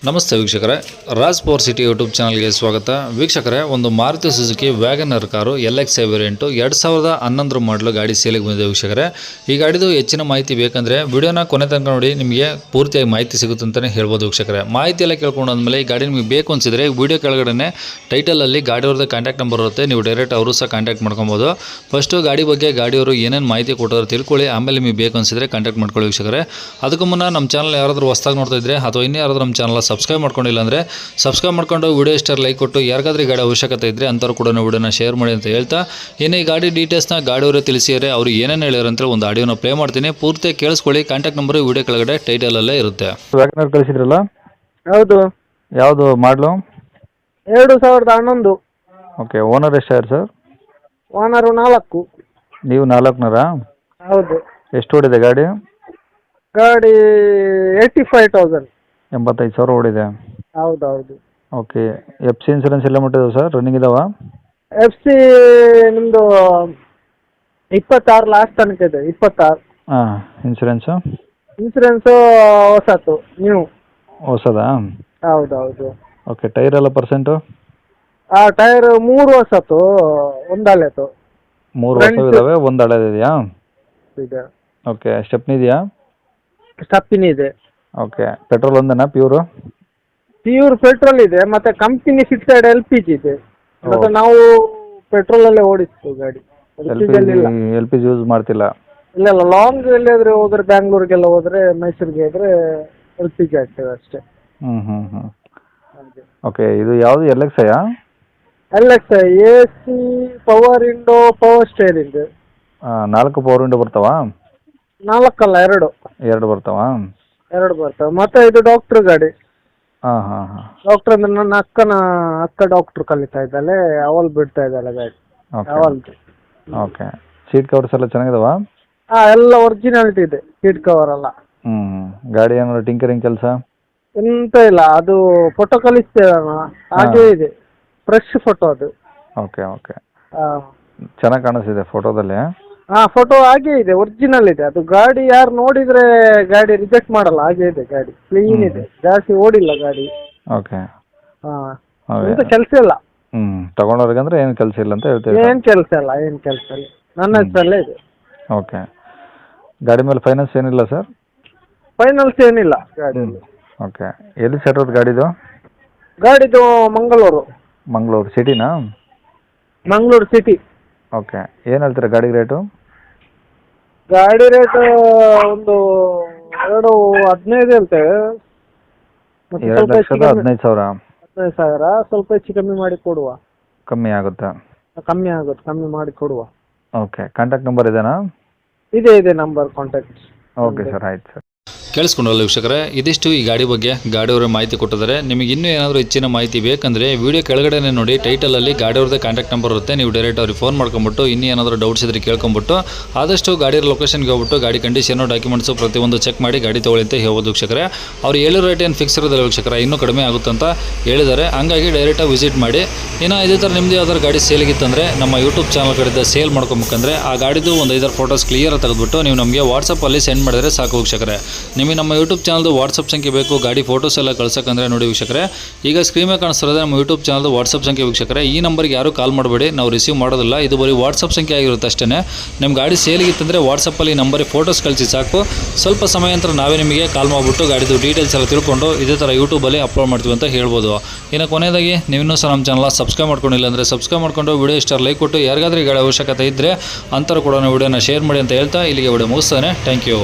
ನಮಸ್ತೆ ವೀಕ್ಷಕರೇ, Raj power city YouTube ಚಾನಲ್ಗೆ ಸ್ವಾಗತ. ವೀಕ್ಷಕರೇ, ಒಂದು Maruti Suzuki WagonR car LX variant 2011 ಮಾಡಲು ಗಾಡಿ ಸೇಲಿಗೆ ಬಂದಿದೆ. ವೀಕ್ಷಕರೇ, ಈ ಗಾಡಿದು ಹೆಚ್ಚಿನ ಮಾಹಿತಿ ಬೇಕಂದರೆ ವಿಡಿಯೋನ ಕೊನೆ ತನಕ ನೋಡಿ, ನಿಮಗೆ ಪೂರ್ತಿಯಾಗಿ ಮಾಹಿತಿ ಸಿಗುತ್ತೆ ಅಂತಲೇ ಹೇಳ್ಬೋದು. ವೀಕ್ಷಕರೇ, ಮಾಹಿತಿ ಎಲ್ಲ ಕೇಳ್ಕೊಂಡಾದ್ಮೇಲೆ ಈ ಗಾಡಿ ನಿಮಗೆ ಬೇಕು ಅನಿಸಿದರೆ ವಿಡಿಯೋ ಕೆಳಗಡೆ ಟೈಟಲಲ್ಲಿ ಗಾಡಿಯವ್ರದ್ದು ಕಾಂಟ್ಯಾಕ್ಟ್ ನಂಬರ್ ಇರುತ್ತೆ, ನೀವು ಡೈರೆಕ್ಟ್ ಅವರು ಸಹ ಕಾಂಟ್ಯಾಕ್ಟ್ ಮಾಡ್ಕೊಬೋದು. ಫಸ್ಟು ಗಾಡಿ ಬಗ್ಗೆ ಗಾಡಿಯವರು ಏನೇನು ಮಾಹಿತಿ ಕೊಟ್ಟರು ತಿಳ್ಕೊಳ್ಳಿ, ಆಮೇಲೆ ನಿಮಗೆ ಬೇಕು ಅನಿಸಿದರೆ ಕಾಂಟ್ಯಾಕ್ಟ್ ಮಾಡ್ಕೊಳ್ಳಿ. ವೀಕ್ಷಕರೇ, ಅದಕ್ಕೂ ಮುನ್ನ ನಮ್ಮ ಚಾನಲ್ ಯಾರಾದರೂ ಹೊಸದಾಗಿ ನೋಡ್ತಾ ಇದ್ದರೆ ಅಥವಾ ಇನ್ನೂ ಯಾರಾದರೂ ನಮ್ಮ ಚಾನಲ್ ಸಬ್ಸ್ಕ್ರೈಬ್ ಮಾಡ್ಕೊಂಡಿಲ್ಲ ಅಂದರೆ ಸಬ್ಸ್ಕ್ರೈಬ್ ಮಾಡ್ಕೊಂಡು ವಿಡಿಯೋ ಇಷ್ಟ ಲೈಕ್ ಕೊಟ್ಟು ಯಾರಿಗಾದ್ರೂ ಗಾಡಿ ಅವಶ್ಯಕತೆ ಇದ್ದರೆ ಅಂಥವ್ರು ಕೂಡ ವಿಡಿಯೋನ ಶೇರ್ ಮಾಡಿ ಅಂತ ಹೇಳ್ತಾ, ಇನ್ನು ಈ ಗಾಡಿ ಡೀಟೇಲ್ಸ್ನ ಗಾಡಿಯವರೇ ತಿಳಿಸಿದರೆ ಅವರು ಏನೇನು ಹೇಳ್ಯಾರ ಅಂತ ಒಂದು ಆಡಿಯೋನ ಪ್ಲೇ ಮಾಡ್ತೀನಿ, ಪೂರ್ತಿ ಕೇಳಿಸ್ಕೊಳ್ಳಿ. ಕಾಂಟ್ಯಾಕ್ಟ್ ನಂಬರ್ ವಿಡಿಯೋ ಕೆಳಗಡೆ ಟೈಟಲಲ್ಲೇ ಇರುತ್ತೆ. ವ್ಯಾಗನರ್ ಕಳಿಸಿದ್ರಲ್ಲ, ಹೌದು, ಯಾವುದು ಮಾಡಲು? 2011. ಓಕೆ, ಓನರ್ ಎಷ್ಟಾಯ್ತು ಸರ್? ಓನರು 4. ನೀವು 4ನರಾ? ಹೌದು. ಎಷ್ಟು ಓಡಿದೆ ಗಾಡಿ? ಗಾಡಿ 85,000. 85,000 ಓಡಿದೆ. ಹೌದೌದು. ಓಕೆ, FC ಇನ್ಸೂರೆನ್ಸ್ ಎಲ್ಲ ಮುಟ್ಟಿದೆ ಸರ್? ರನ್ನಿಂಗ್ ಇದಾವ? FC ನಿಮ್ಮದು 26 ಲಾಸ್ಟ್ ತನಕ ಇದೆ. 26. ಹಾಂ, ಇನ್ಸೂರೆನ್ಸು? ಇನ್ಸೂರೆನ್ಸು ಹೊಸತು, ನ್ಯೂ. ಹೊಸದಾ? ಹೌದೌದು. ಓಕೆ, ಟೈರ್ ಎಲ್ಲ ಪರ್ಸೆಂಟು? ಟೈರ್ 3 ಹೊಸತು, ಒಂದು ಹಳೆತು. 3 ಹೊಸ ಇದಾವೆ, ಒಂದು ಹಳೇದಿದೆಯಾ? ಇದೆ. ಓಕೆ, ಸ್ಟೆಪ್ನಿ ಇದೆಯಾ? ಸ್ಟೆಪ್ನಿ ಇದೆ. ಓಕೆ, ಪೆಟ್ರೋಲ್ ಒಂದೇನಾ ಪ್ಯೂರು? ಪ್ಯೂರ್ ಪೆಟ್ರೋಲ್ ಇದೆ, ಮತ್ತೆ ಕಂಪನಿ ಫಿಕ್ಸೆಡ್ LPG ಇದೆ. ಮತ್ತೆ ನಾವು ಪೆಟ್ರೋಲ್ ಅಲ್ಲೇ ಓಡಿಸ್ತು ಗಾಡಿ. LPG ಯೂಸ್ ಮಾಡ್ತಿಲ್ಲ? ಇಲ್ಲ, ಲಾಂಗ್ ಎಲ್ಲಾದ್ರೆ ಹೋದ್ರೆ, ಬ್ಯಾಂಗ್ಳೂರಿಗೆಲ್ಲ ಹೋದ್ರೆ, ಮೈಸೂರಿಗೆ ಹೋದ್ರೆ LPG ಆಗ್ತದೆ ಅಷ್ಟೇ. ಹ್ಞೂ. ಓಕೆ, ಇದು ಯಾವುದು LX? LX AC, power window, power steering. 4 power window ಬರ್ತಾವಾ? 4 ಅಲ್ಲ, 2. 2 ಬರ್ತಾವಾ? 2 ಬರ್ತವೆ. ಮತ್ತೆ ಇದು ಡಾಕ್ಟರ್ ಗಾಡಿ. ಹಾಂ. ಡಾಕ್ಟರ್ ಅಂದ್ರೆ ನನ್ನ ಅಕ್ಕ ಡಾಕ್ಟರ್ ಕಲಿತಾ ಇದ್ದಾಳೆ, ಅವಳು ಬಿಡ್ತಾ ಇದ್ದಾಳೆ ಗಾಡಿ. ಅವಲ್ದು. ಓಕೆ, ಸೀಟ್ ಕವರ್ಸ್ ಎಲ್ಲ ಚೆನ್ನಾಗಿದಾವ? ಎಲ್ಲ ಒರಿಜಿನಾಲಿಟಿ ಇದೆ, ಸೀಟ್ ಕವರ್ ಎಲ್ಲ. ಗಾಡಿ ಏನಾದ್ರು ಟಿಂಕರಿಂಗ್ ಕೆಲಸ? ಎಂತ ಇಲ್ಲ, ಅದು ಫೋಟೋ ಕಲಿಸ್ತೇವೆ ಹಾಗೇ ಇದೆ, ಫ್ರೆಶ್ ಫೋಟೋ ಅದು. ಓಕೆ. ಚೆನ್ನಾಗಿ ಕಾಣಿಸ್ತಿದೆ ಫೋಟೋದಲ್ಲಿ. ಫೋಟೋ ಹಾಗೆ ಇದೆ, ಒರಿಜಿನಲ್ ಇದೆ. ಅದು ಗಾಡಿ ಯಾರು ನೋಡಿದ್ರೆ ಗಾಡಿ ರಿಜೆಕ್ಟ್ ಮಾಡಲ್ಲ, ಹಾಗೆ ಇದೆ ಗಾಡಿ. ಕ್ಲೀನ್ ಇದೆ, ಜಾಸ್ತಿ ಓಡಿಲ್ಲ ಗಾಡಿ. ಓಕೆ. ಎಂತ ಕೆಲಸ ಇಲ್ಲ. ತಗೊಂಡವ್ರಿಗೆ ಅಂದ್ರೆ ಏನು ಕೆಲಸ ಇಲ್ಲ ಅಂತ ಹೇಳ್ತೀವಿ? ಏನ್ ಕೆಲಸ ಇಲ್ಲ. ನನ್ನ ಹೆಸರಲ್ಲೇ ಇದೆ. ಓಕೆ, ಗಾಡಿ ಮೇಲೆ ಫೈನಾನ್ಸ್ ಏನಿಲ್ಲ ಸರ್? ಫೈನಾನ್ಸ್ ಏನಿಲ್ಲ ಗಾಡಿ. ಓಕೆ, ಎಲ್ಲಿ ಸೆಟ್ ಗಾಡಿದು? ಗಾಡಿದು ಮಂಗಳೂರು ಸಿಟಿನಾ? ಮಂಗಳೂರು ಸಿಟಿ. ಓಕೆ, ಏನು ಹೇಳ್ತೀರಾ ಗಾಡಿ ರೇಟು? ಗಾಡಿ ರೇಟ್ ಒಂದು 2.15 ಹೇಳ್ತೇವೆ. 2,15,000? 15,000 ಸ್ವಲ್ಪ ಹೆಚ್ಚು ಕಮ್ಮಿ ಮಾಡಿ ಕೊಡುವ. ಕಮ್ಮಿ ಆಗುತ್ತೆ? ಕಮ್ಮಿ ಮಾಡಿ ಕೊಡುವ. ಓಕೆ, ಕಾಂಟ್ಯಾಕ್ಟ್ ನಂಬರ್ ಇದೆನಾ? ಇದೆ ನಂಬರ್, ಕಾಂಟ್ಯಾಕ್ಟ್. ಓಕೆ ಸರ್, ಆಯ್ತು ಸರ್. ಕೇಳಿಸ್ಕೊಂಡ್ರಲ್ಲ ವೀಕ್ಷಕರೇ, ಇದಿಷ್ಟು ಈ ಗಾಡಿ ಬಗ್ಗೆ ಗಾಡಿಯವರ ಮಾಹಿತಿ ಕೊಟ್ಟಿದ್ದಾರೆ. ನಿಮಗೆ ಇನ್ನೂ ಏನಾದರೂ ಹೆಚ್ಚಿನ ಮಾಹಿತಿ ಬೇಕಂದರೆ ವಿಡಿಯೋ ಕೆಳಗಡೆ ನೋಡಿ, ಟೈಟಲಲ್ಲಿ ಗಾಡಿಯವ್ರದ್ದು ಕಾಂಟ್ಯಾಕ್ಟ್ ನಂಬರ್ ಇರುತ್ತೆ, ನೀವು ಡೈರೆಕ್ಟ್ ಅವ್ರಿಗೆ ಫೋನ್ ಮಾಡ್ಕೊಂಬಿಟ್ಟು ಇನ್ನೂ ಏನಾದರೂ ಡೌಟ್ಸ್ ಇದ್ರೆ ಕೇಳ್ಕೊಂಬಿಟ್ಟು ಆದಷ್ಟು ಗಾಡಿಯ ಲೊಕೇಶನ್ಗೆ ಹೋಗ್ಬಿಟ್ಟು ಗಾಡಿ ಕಂಡೀಷನು, ಡಾಕ್ಯುಮೆಂಟ್ಸು ಪ್ರತಿಯೊಂದು ಚೆಕ್ ಮಾಡಿ ಗಾಡಿ ತೊಗೊಳ್ಳಿ ಅಂತ ಹೇಳ್ಬೋದು ವೀಕ್ಷಕರೇ. ಅವ್ರು ಹೇಳಿರೋ ರೇಟ್ ಏನು ಫಿಕ್ಸ್ ಇರೋದಿಲ್ಲ ವೀಕ್ಷಕರೇ, ಇನ್ನೂ ಕಡಿಮೆ ಆಗುತ್ತೆ ಅಂತ ಹೇಳಿದ್ದಾರೆ. ಹಂಗಾಗಿ ಡೈರೆಕ್ಟಾಗಿ ವಿಸಿಟ್ ಮಾಡಿ. ಇನ್ನು ಇದೇ ಥರ ನಿಮ್ಮದು ಯಾವ್ದಾದ್ರು ಗಾಡಿ ಸೇಲಿಗಿತ್ತಂದರೆ ನಮ್ಮ ಯೂಟ್ಯೂಬ್ ಚಾನಲ್ ಕಡೆಯಿಂದ ಸೇಲ್ ಮಾಡ್ಕೊಬೇಕಂದ್ರೆ ಆ ಗಾಡಿದು ಒಂದು 5 ಫೋಟೋಸ್ ಕ್ಲಿಯರ್ ತೆಗೆದುಬಿಟ್ಟು ನೀವು ನಮಗೆ ವಾಟ್ಸಪ್ಪಲ್ಲಿ ಸೆಂಡ್ ಮಾಡಿದರೆ ಸಾಕು ವೀಕ್ಷಕರೇ. ನಿಮಗೆ ನಮ್ಮ ಯೂಟ್ಯೂಬ್ ಚಾನಲ್ದು ವಾಟ್ಸಪ್ ಸಂಖ್ಯೆ ಬೇಕು ಗಾಡಿ ಫೋಟೋಸ್ ಎಲ್ಲ ಕಳ್ಸೋಕ್ಕಂದ್ರೆ ನೋಡಿ ವೀಕ್ಷಕರೇ, ಈಗ ಸ್ಕ್ರೀನ್ ಮೇಲೆ ಕಾಣಿಸ್ತಿರೋದು ನಮ್ಮ ಯೂಟ್ಯೂಬ್ ಚಾನಲ್ದು ವಾಟ್ಸಪ್ ಸಂಖ್ಯೆ ವೀಕ್ಷಕರೇ. ಈ ನಂಬರ್ಗೆ ಯಾರು ಕಾಲ್ ಮಾಡಬೇಡಿ, ನಾವು ರಿಸೀವ್ ಮಾಡೋದಿಲ್ಲ, ಇದು ಬರೀ ವಾಟ್ಸಪ್ ಸಂಖ್ಯೆ ಆಗಿರುತ್ತೆ ಅಷ್ಟೇ. ನಿಮ್ಮ ಗಾಡಿ ಸೇಲಿಗಿತ್ತಂದರೆ ವಾಟ್ಸಪ್ಪಲ್ಲಿ ನಂಬರಿಗೆ ಫೋಟೋಸ್ ಕಳಿಸಿ ಸಾಕು. ಸ್ವಲ್ಪ ಸಮಯ ನಂತರ ನಾವೇ ನಿಮಗೆ ಕಾಲ್ ಮಾಡಿಬಿಟ್ಟು ಗಾಡಿದು ಡೀಟೇಲ್ಸ್ ಎಲ್ಲ ತಿಳ್ಕೊಂಡು ಇದೇ ಥರ ಯೂಟ್ಯೂಬಲ್ಲಿ ಅಪ್ಲೋಡ್ ಮಾಡ್ತೀವಿ ಅಂತ ಹೇಳ್ಬೋದು. ಇನ್ನು ಕೊನೆಯದಾಗಿ ನೀವಿನ್ನೂ ಸಹ ನಮ್ಮ ಚಾನಲ್ ಸಬ್ಸ್ಕ್ರೈಬ್ ಮಾಡ್ಕೊಂಡಿಲ್ಲ ಅಂದರೆ ಸಬ್ಸ್ಕ್ರೈಬ್ ಮಾಡ್ಕೊಂಡು ವಿಡಿಯೋ ಇಷ್ಟ ಲೈಕ್ ಕೊಟ್ಟು ಯಾರಿಗಾದ್ರೂ ಈ ಗಾಡಿ ಅವಶ್ಯಕತೆ ಇದ್ದರೆ ಅಂಥವ್ರು ಕೂಡ ವಿಡಿಯೋನ ಶೇರ್ ಮಾಡಿ ಅಂತ ಹೇಳ್ತಾ ಇಲ್ಲಿಗೆ ವಿಡಿಯೋ ಮುಗಿಸ್ತಾನೆ. Thank you.